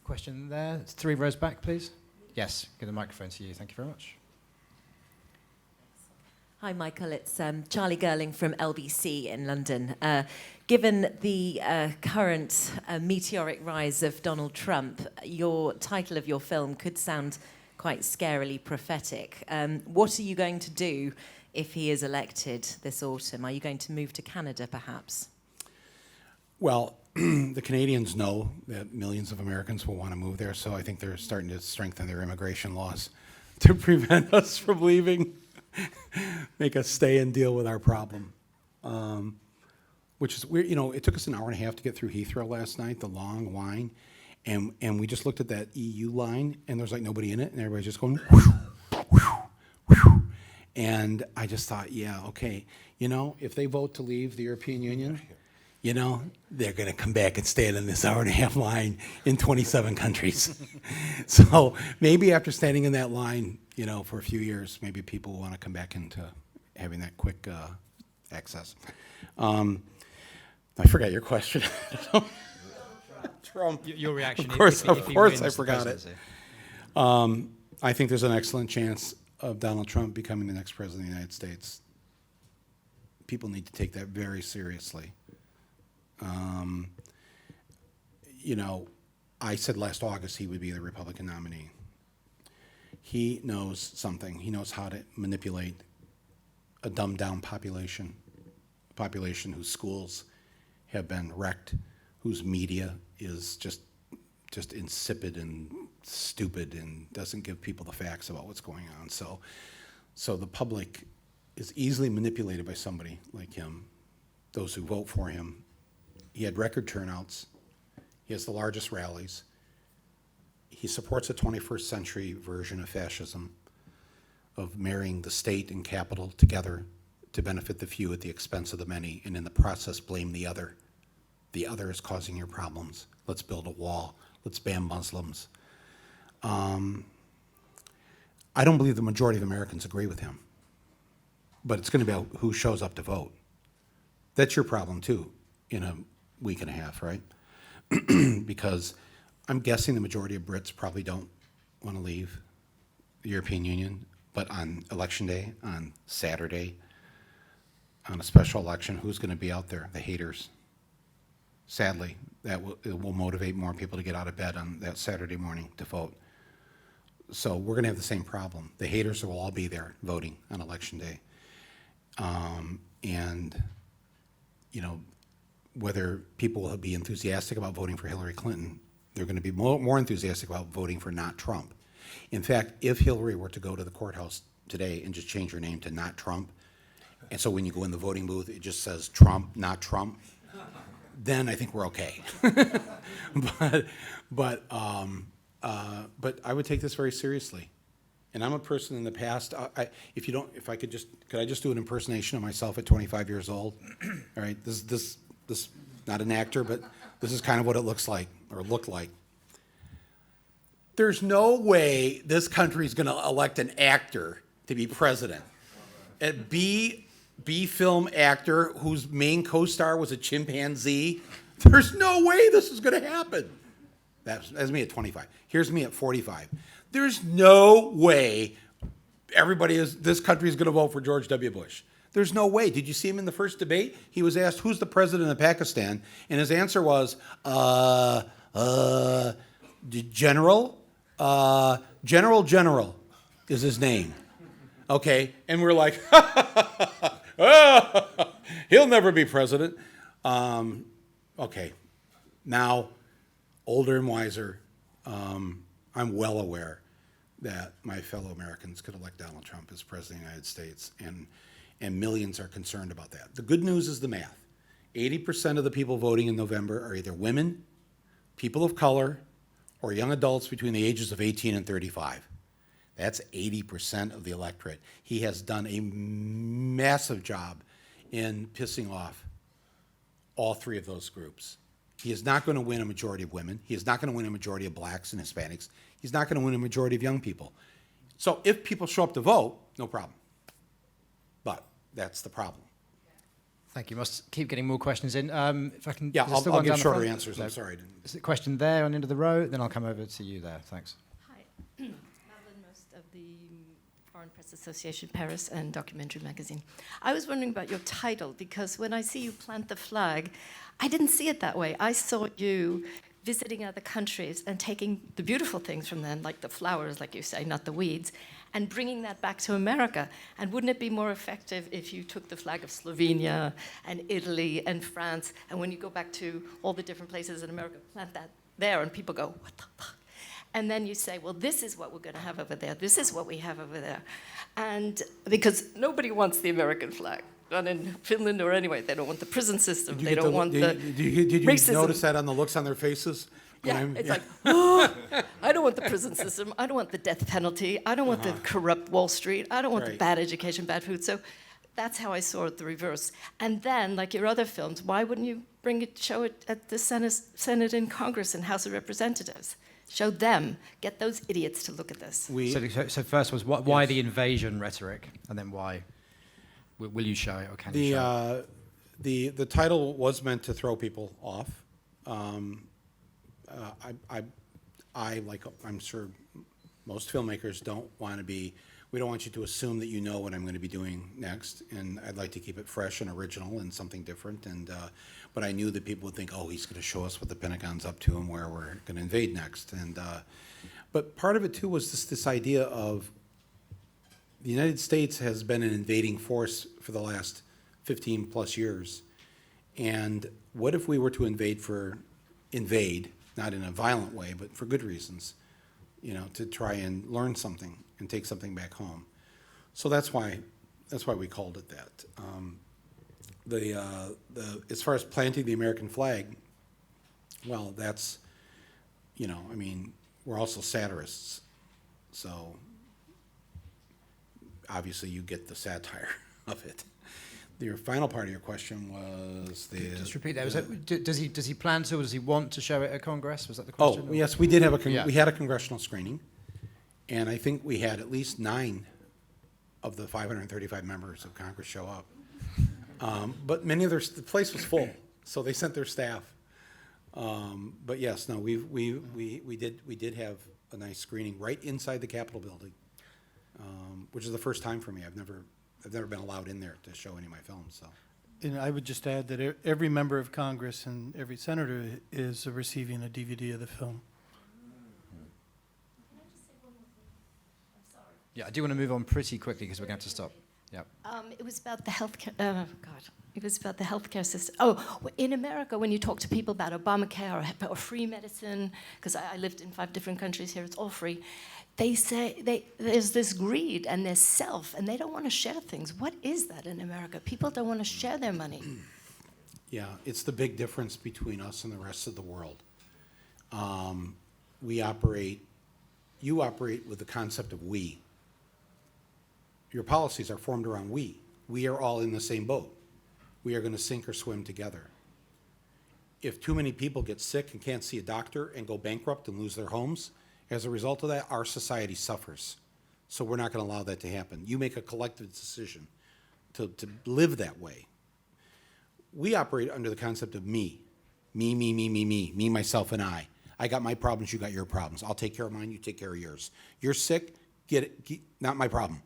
question there. 3 rows back, please. Yes, give the microphone to you. Thank you very much. Hi, Michael. It's Charlie Girling from LBC in London. Given the current meteoric rise of Donald Trump, your title of your film could sound quite scarily prophetic. What are you going to do if he is elected this autumn? Are you going to move to Canada, perhaps? Well, the Canadians know that millions of Americans will want to move there, so I think they're starting to strengthen their immigration laws to prevent us from leaving, make us stay and deal with our problem. Which is weird. You know, it took us an hour and a half to get through Heathrow last night, the long line, and we just looked at that EU line, and there's like nobody in it, and everybody's just going, whoosh, whoosh, whoosh. And I just thought, yeah, okay, you know, if they vote to leave the European Union, you know, they're going to come back and stand in this hour and a half line in 27 countries. So maybe after standing in that line, you know, for a few years, maybe people will want to come back into having that quick access. I forgot your question. Trump. Your reaction. Of course, if he wins I forgot it. I think there's an excellent chance of Donald Trump becoming the next president of the United States. People need to take that very seriously. You know, I said last August he would be the Republican nominee. He knows something. He knows how to manipulate a dumbed-down population whose schools have been wrecked, whose media is just insipid and stupid and doesn't give people the facts about what's going on. So the public is easily manipulated by somebody like him, those who vote for him. He had record turnouts. He has the largest rallies. He supports a 21st century version of fascism, of marrying the state and capital together to benefit the few at the expense of the many, and in the process blame the other. The other is causing your problems. Let's build a wall. Let's ban Muslims. I don't believe the majority of Americans agree with him, but it's going to be about who shows up to vote. That's your problem too, in a week and a half, right? Because I'm guessing the majority of Brits probably don't want to leave the European Union, but on election day, on Saturday, on a special election, who's going to be out there? The haters. Sadly, it will motivate more people to get out of bed on that Saturday morning to vote. So we're going to have the same problem. The haters will all be there voting on election day. And, you know, whether people will be enthusiastic about voting for Hillary Clinton, they're going to be more enthusiastic about voting for not Trump. In fact, if Hillary were to go to the courthouse today and just change her name to not Trump, and so when you go in the voting booth, it just says Trump, not Trump, then I think we're okay. But I would take this very seriously. And I'm a person in the past, could I just do an impersonation of myself at 25 years old? All right, this not an actor, but this is kind of what it looks like, or looked like. There's no way this country is going to elect an actor to be president. A B film actor whose main co-star was a chimpanzee. There's no way this is going to happen. That's me at 25. Here's me at 45. There's no way this country is going to vote for George W. Bush. There's no way. Did you see him in the first debate? He was asked, who's the president of Pakistan? And his answer was, General is his name. Okay, and we're like, he'll never be president. Okay, now, older and wiser, I'm well aware that my fellow Americans could elect Donald Trump as president of the United States, and millions are concerned about that. The good news is the math. 80% of the people voting in November are either women, people of color, or young adults between the ages of 18 and 35. That's 80% of the electorate. He has done a massive job in pissing off all three of those groups. He is not going to win a majority of women. He is not going to win a majority of blacks and Hispanics. He's not going to win a majority of young people. So if people show up to vote, no problem. But that's the problem. Thank you. Must keep getting more questions in. If I can, Yeah, there's still I'll one give down the shorter front. answers. No. I'm sorry. Is it a question there on the end of the row? Then I'll come over to you there. Thanks. Hi, Madeline Most of the Foreign Press Association Paris and Documentary Magazine. I was wondering about your title, because when I see you plant the flag, I didn't see it that way. I saw you visiting other countries and taking the beautiful things from them, like the flowers, like you say, not the weeds, and bringing that back to America. And wouldn't it be more effective if you took the flag of Slovenia and Italy and France, and when you go back to all the different places in America, plant that there, and people go, what the fuck? And then you say, well, this is what we're going to have over there. This is what we have over there. And because nobody wants the American flag. Not in Finland or anywhere. They don't want the prison system. They don't want the Did you racism. notice that on the looks on their faces? Yeah, it's like, oh, I don't want the prison system. I don't want the death penalty. I don't want the corrupt Wall Street. I don't want the Right. bad education, bad food. So that's how I saw it, the reverse. And then, like your other films, why wouldn't you show it at the Senate and Congress and House of Representatives? Show them, get those idiots to look at this. So first was why the invasion rhetoric, and then why will you show it or can you show it? The title was meant to throw people off. I like I'm sure most filmmakers don't want to be. We don't want you to assume that you know what I'm going to be doing next, and I'd like to keep it fresh and original and something different. And but I knew that people would think, oh, he's going to show us what the Pentagon's up to and where we're going to invade next. And but part of it too was this idea of the United States has been an invading force for the last 15 plus years. And what if we were to invade, not in a violent way, but for good reasons, you know, to try and learn something and take something back home. So that's why we called it that. As far as planting the American flag, well, that's, you know, I mean, we're also satirists, so obviously you get the satire of it. Your final part of your question was Just repeat that. Does he plan to, or does he want to show it at Congress? Was that the question? Oh, yes, we did have Yeah. we had a congressional screening, and I think we had at least 9 of the 535 members of Congress show up. But many of the place was full, so they sent their staff. But yes, no, we did have a nice screening right inside the Capitol building, which is the first time for me. I've never been allowed in there to show any of my films. So. And I would just add that every member of Congress and every senator is receiving a DVD of the film. Yeah, I do want to move on pretty quickly because we're going to have to stop. Yeah. It was about the healthcare. It was about the healthcare system. Oh, in America, when you talk to people about Obamacare or free medicine, because I lived in 5 different countries here, it's all free. They say there's this greed and there's self, and they don't want to share things. What is that in America? People don't want to share their money. Yeah, it's the big difference between us and the rest of the world. You operate with the concept of we. Your policies are formed around we. We are all in the same boat. We are going to sink or swim together. If too many people get sick and can't see a doctor and go bankrupt and lose their homes, as a result of that, our society suffers. So we're not going to allow that to happen. You make a collective decision to live that way. We operate under the concept of me. Me, myself, and I. I got my problems, you got your problems. I'll take care of mine, you take care of yours. You're sick, get it, not my problem.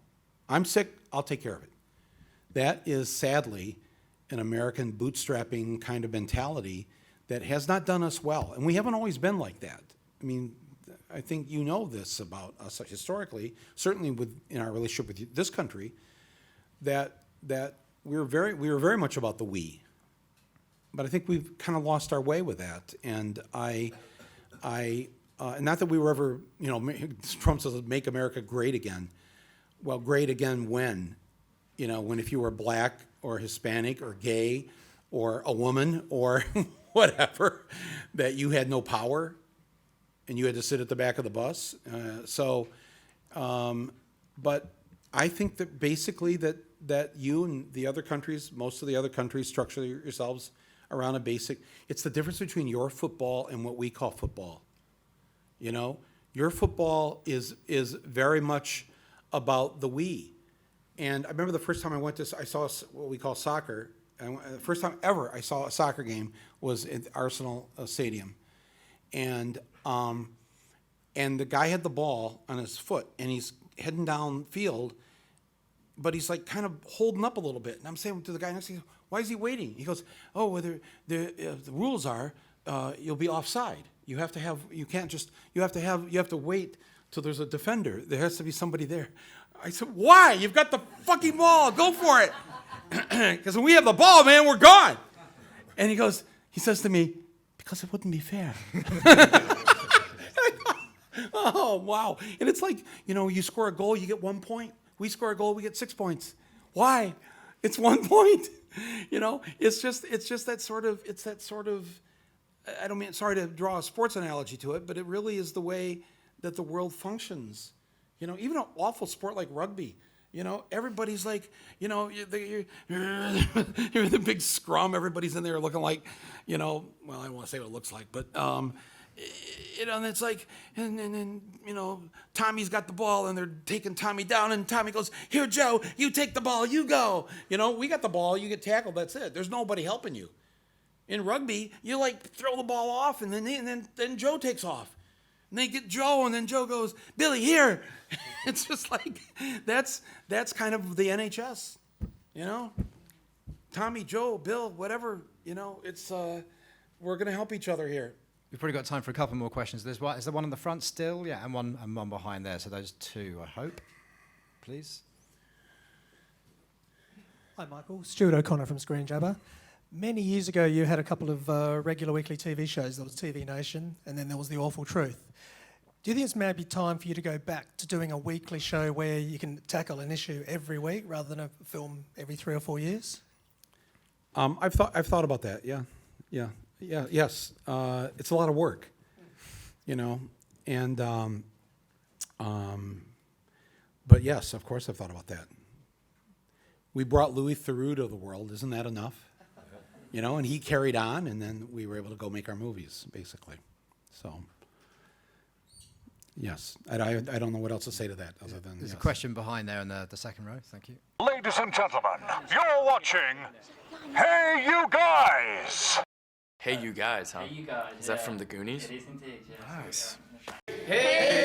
I'm sick, I'll take care of it. That is sadly an American bootstrapping kind of mentality that has not done us well. And we haven't always been like that. I mean, I think you know this about us historically, certainly in our relationship with this country, that we were very much about the we. But I think we've kind of lost our way with that. And not that we were ever, you know, Trump says, make America great again. Well, great again when? You know, when if you were black or Hispanic or gay or a woman or whatever, that you had no power and you had to sit at the back of the bus. But I think that basically that you and the other countries, most of the other countries, structure yourselves around a basic, it's the difference between your football and what we call football. You know, your football is very much about the we. And I remember the first time I saw what we call soccer The first time ever I saw a soccer game was at Arsenal Stadium, and the guy had the ball on his foot, and he's heading down field, but he's like kind of holding up a little bit. And I'm saying to the guy next to me, why is he waiting? He goes, oh, well, the rules are you'll be offside. You have to wait till there's a defender. There has to be somebody there. I said, why? You've got the fucking ball. Go for it. Because when we have the ball, man, we're gone. And he says to me, because it wouldn't be fair. Oh, wow. And it's like, you score a goal, you get 1 point. We score a goal, we get 6 points. Why? It's 1 point. It's just that sort of, I don't mean, sorry to draw a sports analogy to it, but it really is the way that the world functions. Even an awful sport like rugby, everybody's like, you're the big scrum, everybody's in there looking like, well, I don't want to say what it looks like, but, and it's like, and Tommy's got the ball, and they're taking Tommy down, and Tommy goes, here, Joe, you take the ball, you go. We got the ball, you get tackled, that's it. There's nobody helping you. In rugby, you throw the ball off, and then Joe takes off. And they get Joe, and then Joe goes, Billy, here. It's just like, that's kind of the NHS, Tommy, Joe, Bill, whatever, it's, we're going to help each other here. We've probably got time for a couple more questions. Is there one in the front still? Yeah, and one behind there. So those two, I hope. Please. Hi, Michael. Stuart O'Connor from Screen Jabber. Many years ago, you had a couple of regular weekly TV shows. There was TV Nation, and then there was The Awful Truth. Do you think it's maybe time for you to go back to doing a weekly show where you can tackle an issue every week rather than a film every 3 or 4 years? I've thought about that. Yeah. Yes. It's a lot of work, and but yes, of course, I've thought about that. We brought Louis Theroux to the world. Isn't that enough? And he carried on, and then we were able to go make our movies, basically. So, yes, I don't know what else to say to that other than There's yes. a question behind there in the second row. Thank you. Ladies and gentlemen, you're watching Hey You Guys! Hey You Guys, huh? Hey You Guys. Is that from the Goonies? It is indeed, yeah. Nice. Hey